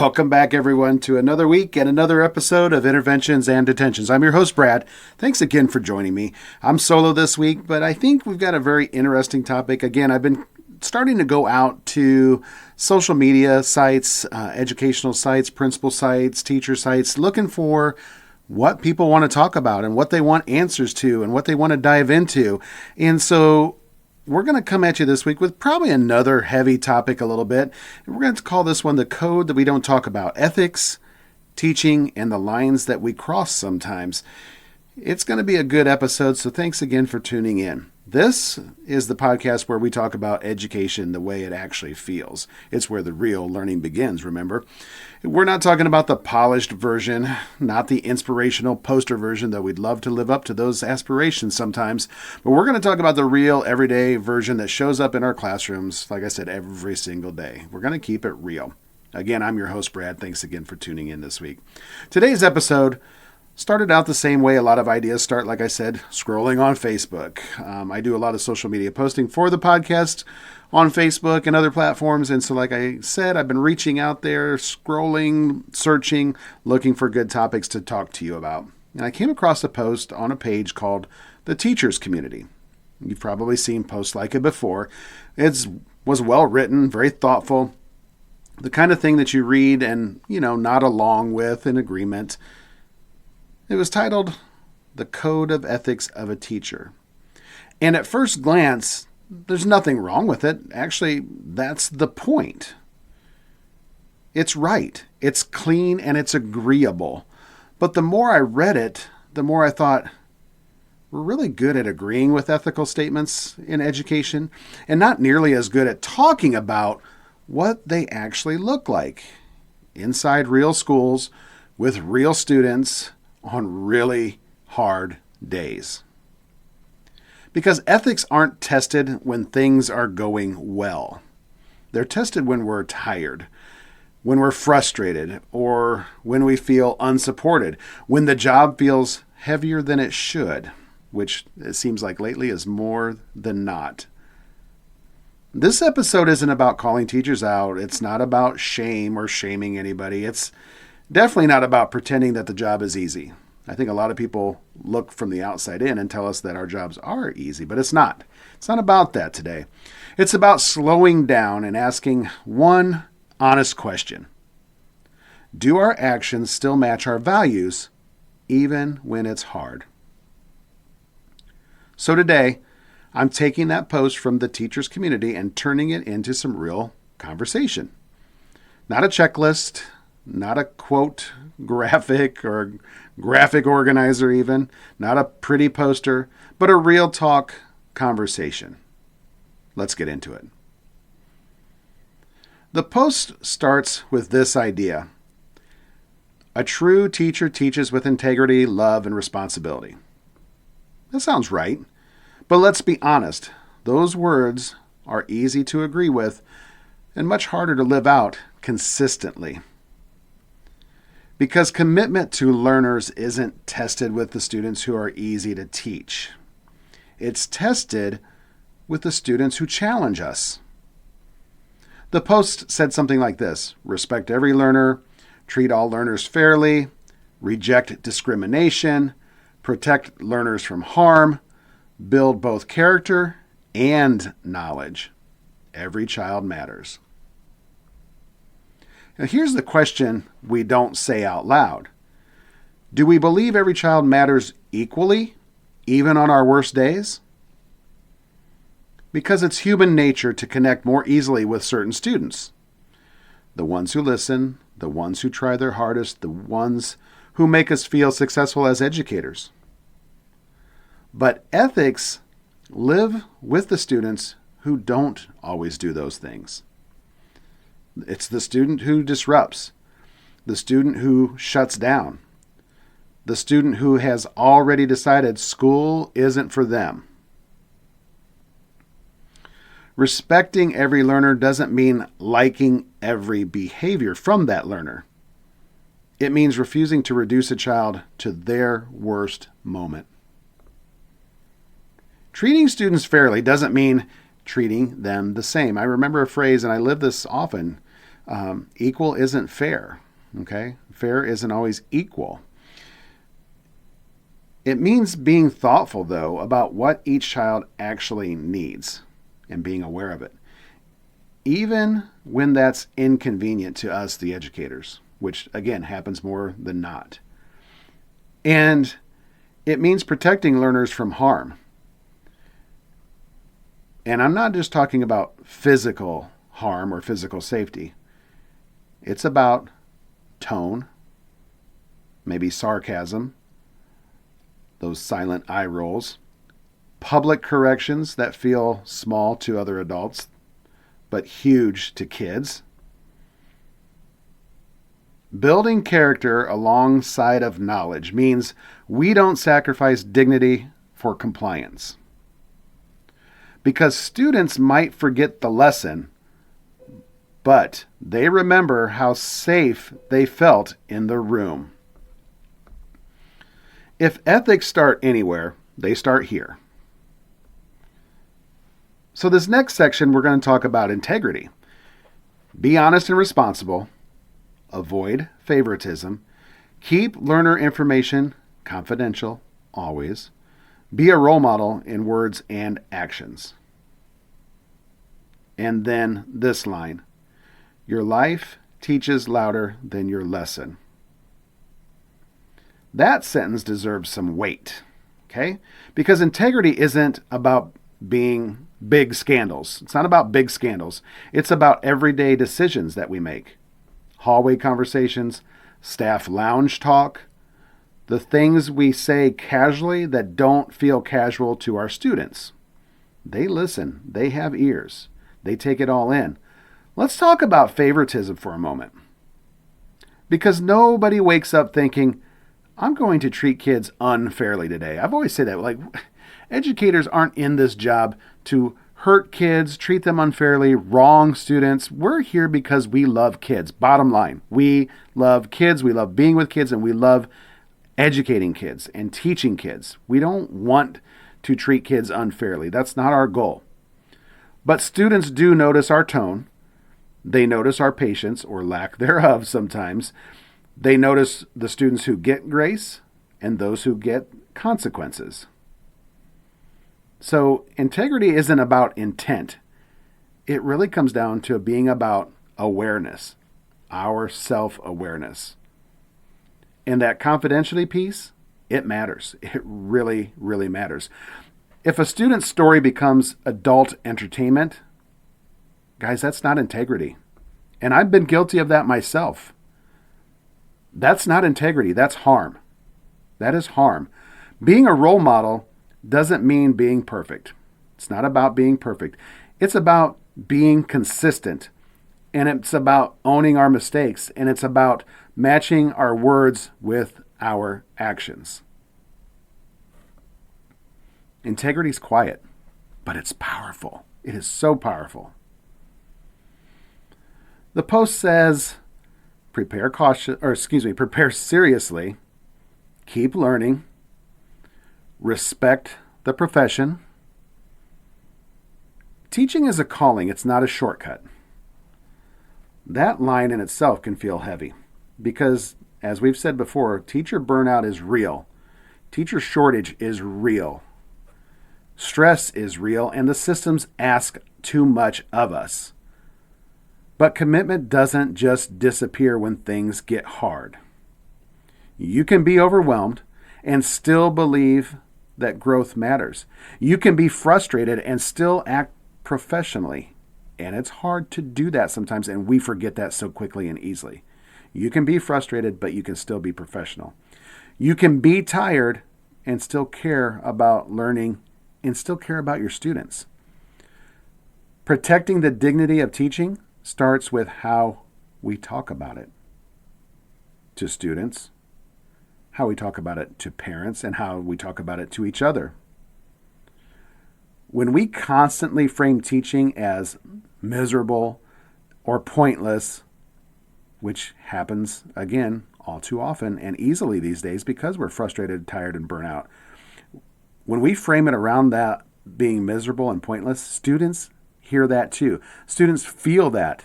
Welcome back, everyone, to another week and another episode of Interventions and Detentions. I'm your host, Brad. Thanks again for joining me. I'm solo this week, but I think we've got a very interesting topic. Again, I've been starting to go out to social media sites, educational sites, principal sites, teacher sites, looking for what people want to talk about and what they want answers to and what they want to dive into. And so we're going to come at you this week with probably another heavy topic a little bit. And we're going to call this one the code that we don't talk about: ethics, teaching, and the lines that we cross sometimes. It's going to be a good episode, so thanks again for tuning in. This is the podcast where we talk about education the way it actually feels. It's where the real learning begins, remember? We're not talking about the polished version, not the inspirational poster version, though we'd love to live up to those aspirations sometimes. But we're going to talk about the real, everyday version that shows up in our classrooms, like I said, every single day. We're going to keep it real. Again, I'm your host, Brad. Thanks again for tuning in this week. Today's episode started out the same way a lot of ideas start, like I said, scrolling on Facebook. I do a lot of social media posting for the podcast on Facebook and other platforms. And so, like I said, I've been reaching out there, scrolling, searching, looking for good topics to talk to you about. And I came across a post on a page called The Teachers Community. You've probably seen posts like it before. It was well written, very thoughtful, the kind of thing that you read and, nod along with in agreement. It was titled The Code of Ethics of a Teacher. And at first glance, there's nothing wrong with it. Actually, that's the point. It's right. It's clean and it's agreeable. But the more I read it, the more I thought, we're really good at agreeing with ethical statements in education and not nearly as good at talking about what they actually look like inside real schools with real students on really hard days. Because ethics aren't tested when things are going well. They're tested when we're tired, when we're frustrated, or when we feel unsupported, when the job feels heavier than it should, which it seems like lately is more than not. This episode isn't about calling teachers out. It's not about shame or shaming anybody. It's definitely not about pretending that the job is easy. I think a lot of people look from the outside in and tell us that our jobs are easy, but it's not. It's not about that today. It's about slowing down and asking one honest question. Do our actions still match our values, even when it's hard? So today, I'm taking that post from the teachers community and turning it into some real conversation. Not a checklist, not a quote graphic or graphic organizer even, not a pretty poster, but a real talk conversation. Let's get into it. The post starts with this idea. A true teacher teaches with integrity, love, and responsibility. That sounds right, but let's be honest. Those words are easy to agree with and much harder to live out consistently. Because commitment to learners isn't tested with the students who are easy to teach. It's tested with the students who challenge us. The post said something like this: respect every learner, treat all learners fairly, reject discrimination, protect learners from harm, build both character and knowledge. Every child matters. Now, here's the question we don't say out loud. Do we believe every child matters equally, even on our worst days? Because it's human nature to connect more easily with certain students. The ones who listen, the ones who try their hardest, the ones who make us feel successful as educators. But ethics live with the students who don't always do those things. It's the student who disrupts, the student who shuts down, the student who has already decided school isn't for them. Respecting every learner doesn't mean liking every behavior from that learner. It means refusing to reduce a child to their worst moment. Treating students fairly doesn't mean treating them the same. I remember a phrase, and I live this often. Equal isn't fair, okay? Fair isn't always equal. It means being thoughtful, though, about what each child actually needs and being aware of it, even when that's inconvenient to us, the educators, which, again, happens more than not. And it means protecting learners from harm. And I'm not just talking about physical harm or physical safety. It's about tone, maybe sarcasm, those silent eye rolls, public corrections that feel small to other adults, but huge to kids. Building character alongside of knowledge means we don't sacrifice dignity for compliance. Because students might forget the lesson, but they remember how safe they felt in the room. If ethics start anywhere, they start here. So this next section, we're going to talk about integrity. Be honest and responsible. Avoid favoritism. Keep learner information confidential, always. Be a role model in words and actions. And then this line, your life teaches louder than your lesson. That sentence deserves some weight, okay? Because integrity isn't about being big scandals. It's not about big scandals. It's about everyday decisions that we make. Hallway conversations, staff lounge talk, the things we say casually that don't feel casual to our students. They listen. They have ears. They take it all in. Let's talk about favoritism for a moment. Because nobody wakes up thinking, I'm going to treat kids unfairly today. I've always said that. Like, educators aren't in this job to hurt kids, treat them unfairly, wrong students. We're here because we love kids. Bottom line, we love kids. We love being with kids, and we love educating kids and teaching kids. We don't want to treat kids unfairly. That's not our goal. But students do notice our tone. They notice our patience, or lack thereof sometimes. They notice the students who get grace and those who get consequences. So integrity isn't about intent. It really comes down to being about awareness, our self-awareness. And that confidentiality piece, it matters. It really, really matters. If a student's story becomes adult entertainment, guys, that's not integrity. And I've been guilty of that myself. That's not integrity. That's harm. That is harm. Being a role model doesn't mean being perfect. It's not about being perfect. It's about being consistent. And it's about owning our mistakes. And it's about matching our words with our actions. Integrity is quiet, but it's powerful. It is so powerful. The post says, prepare seriously, keep learning, respect the profession. Teaching is a calling, it's not a shortcut. That line in itself can feel heavy because, as we've said before, teacher burnout is real. Teacher shortage is real. Stress is real, and the systems ask too much of us. But commitment doesn't just disappear when things get hard. You can be overwhelmed and still believe that growth matters. You can be frustrated and still act professionally. And it's hard to do that sometimes, and we forget that so quickly and easily. You can be frustrated, but you can still be professional. You can be tired and still care about learning and still care about your students. Protecting the dignity of teaching starts with how we talk about it to students, how we talk about it to parents, and how we talk about it to each other. When we constantly frame teaching as miserable or pointless, which happens, again, all too often and easily these days because we're frustrated, tired, and burnt out. When we frame it around that being miserable and pointless, students hear that too. Students feel that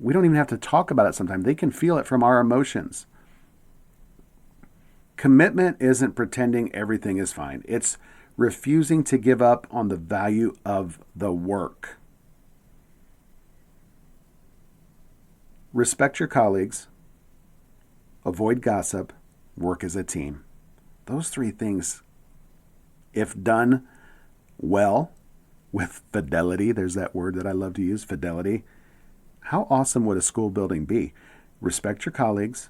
We don't even have to talk about it sometimes. They can feel it from our emotions. Commitment isn't pretending everything is fine. It's refusing to give up on the value of the work. Respect your colleagues. Avoid gossip. Work as a team. Those three things, if done well, with fidelity, there's that word that I love to use, fidelity. How awesome would a school building be? Respect your colleagues.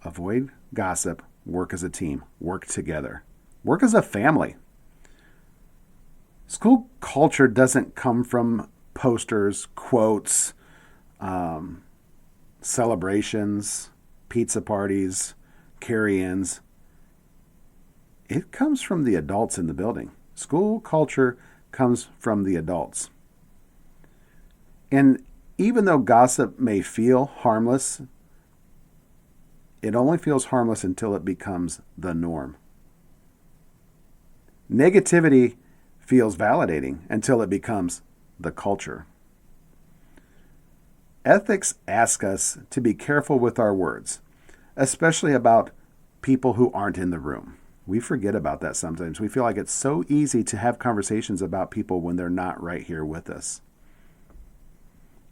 Avoid gossip. Work as a team. Work together. Work as a family. School culture doesn't come from posters, quotes, celebrations, pizza parties, carry-ins. It comes from the adults in the building. School culture comes from the adults. And even though gossip may feel harmless, it only feels harmless until it becomes the norm. Negativity feels validating until it becomes the culture. Ethics ask us to be careful with our words, especially about people who aren't in the room. We forget about that sometimes. We feel like it's so easy to have conversations about people when they're not right here with us.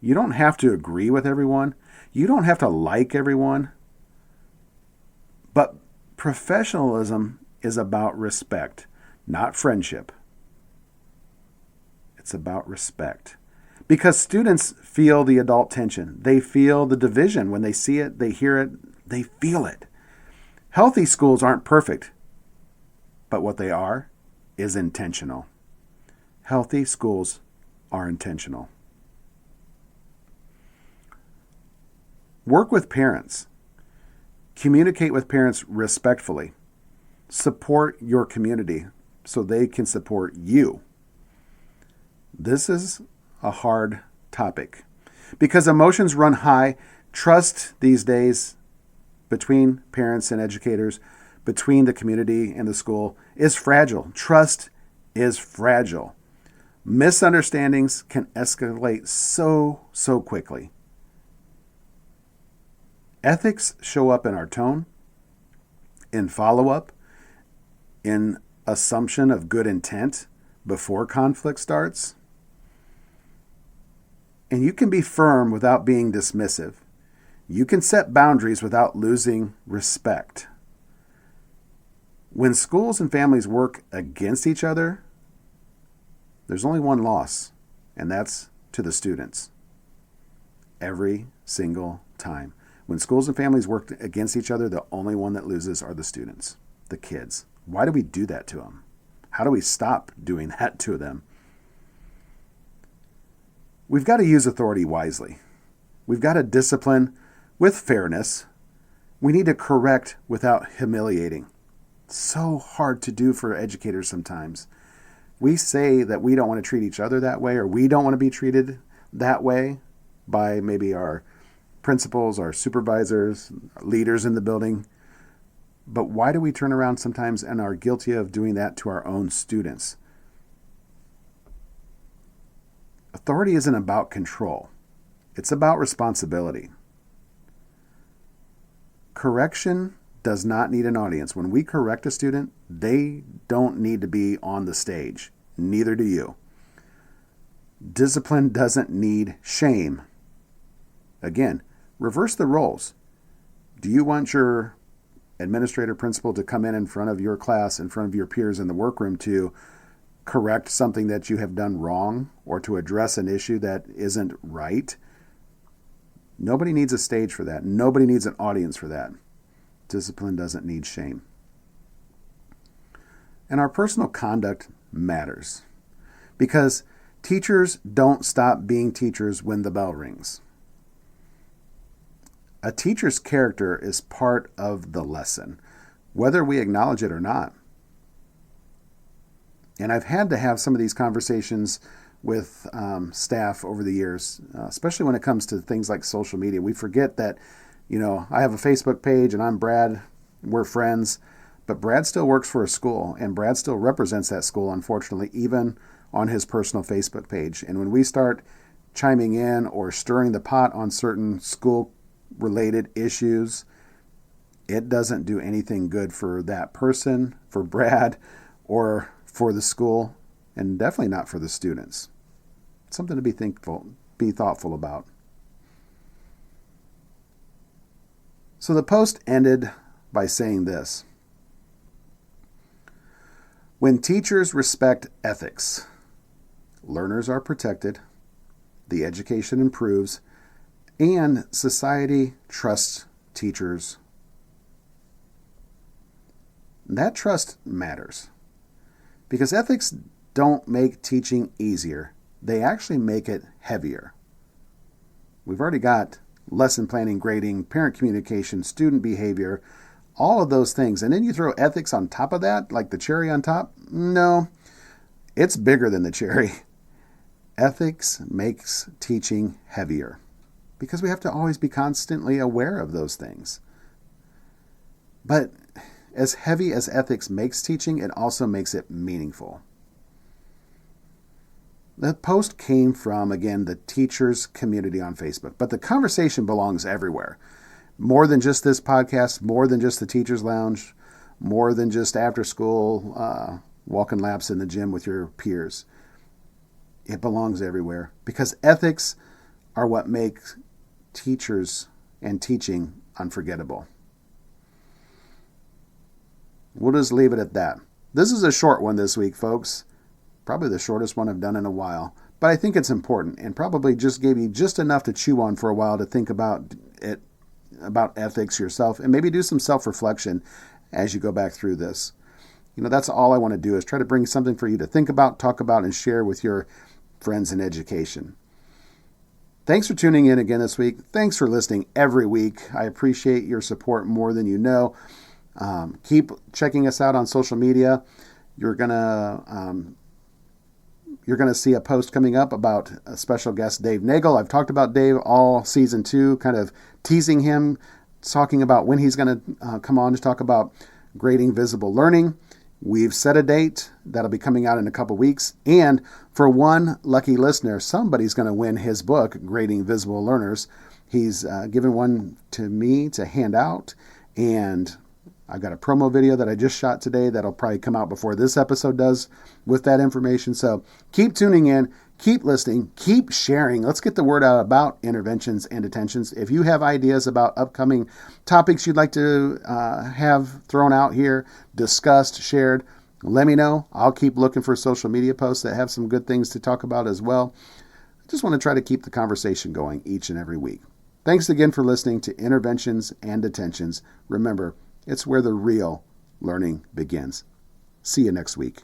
You don't have to agree with everyone. You don't have to like everyone. But professionalism is about respect, not friendship. It's about respect. Because students feel the adult tension. They feel the division. When they see it, they hear it, they feel it. Healthy schools aren't perfect, but what they are is intentional. Healthy schools are intentional. Work with parents. Communicate with parents respectfully. Support your community so they can support you. This is a hard topic because emotions run high. Trust these days between parents and educators, between the community and the school, is fragile. Trust is fragile. Misunderstandings can escalate so quickly. Ethics show up in our tone, in follow-up, in assumption of good intent before conflict starts. And you can be firm without being dismissive. You can set boundaries without losing respect. When schools and families work against each other, there's only one loss, and that's to the students. Every single time. When schools and families work against each other, the only one that loses are the students, the kids. Why do we do that to them? How do we stop doing that to them? We've got to use authority wisely. We've got to discipline with fairness. We need to correct without humiliating. So hard to do for educators sometimes. We say that we don't want to treat each other that way, or we don't want to be treated that way by maybe our principals, our supervisors, leaders in the building. But why do we turn around sometimes and are guilty of doing that to our own students? Authority isn't about control. It's about responsibility. Correction does not need an audience. When we correct a student, they don't need to be on the stage. Neither do you. Discipline doesn't need shame. Again, reverse the roles. Do you want your administrator principal to come in front of your class, in front of your peers in the workroom to correct something that you have done wrong or to address an issue that isn't right? Nobody needs a stage for that. Nobody needs an audience for that. Discipline doesn't need shame. And our personal conduct matters because teachers don't stop being teachers when the bell rings. A teacher's character is part of the lesson, whether we acknowledge it or not. And I've had to have some of these conversations with staff over the years, especially when it comes to things like social media. We forget that, I have a Facebook page and I'm Brad, we're friends, but Brad still works for a school and Brad still represents that school, unfortunately, even on his personal Facebook page. And when we start chiming in or stirring the pot on certain school-related issues, it doesn't do anything good for that person, for Brad, or for the school, and definitely not for the students. Something to be thoughtful about. So the post ended by saying this: when teachers respect ethics, learners are protected, the education improves, and society trusts teachers. That trust matters because ethics don't make teaching easier. They actually make it heavier. We've already got lesson planning, grading, parent communication, student behavior, all of those things. And then you throw ethics on top of that, like the cherry on top? No, it's bigger than the cherry. Ethics makes teaching heavier because we have to always be constantly aware of those things. But as heavy as ethics makes teaching, it also makes it meaningful. The post came from, again, the teachers community on Facebook, but the conversation belongs everywhere. More than just this podcast, more than just the Teachers Lounge, more than just after school walking laps in the gym with your peers. It belongs everywhere because ethics are what make teachers and teaching unforgettable. We'll just leave it at that. This is a short one this week, folks. Probably the shortest one I've done in a while. But I think it's important and probably just gave you just enough to chew on for a while to think about it, about ethics yourself, and maybe do some self-reflection as you go back through this. That's all I want to do is try to bring something for you to think about, talk about, and share with your friends in education. Thanks for tuning in again this week. Thanks for listening every week. I appreciate your support more than you know. Keep checking us out on social media. You're gonna see a post coming up about a special guest, Dave Nagel. I've talked about Dave all season 2, kind of teasing him, talking about when he's going to come on to talk about grading visible learning. We've set a date that'll be coming out in a couple weeks. And for one lucky listener, somebody's going to win his book, Grading Visible Learners. He's given one to me to hand out. And I've got a promo video that I just shot today that'll probably come out before this episode does with that information. So keep tuning in, keep listening, keep sharing. Let's get the word out about interventions and detentions. If you have ideas about upcoming topics you'd like to have thrown out here, discussed, shared, let me know. I'll keep looking for social media posts that have some good things to talk about as well. I just want to try to keep the conversation going each and every week. Thanks again for listening to Interventions and Detentions. Remember, it's where the real learning begins. See you next week.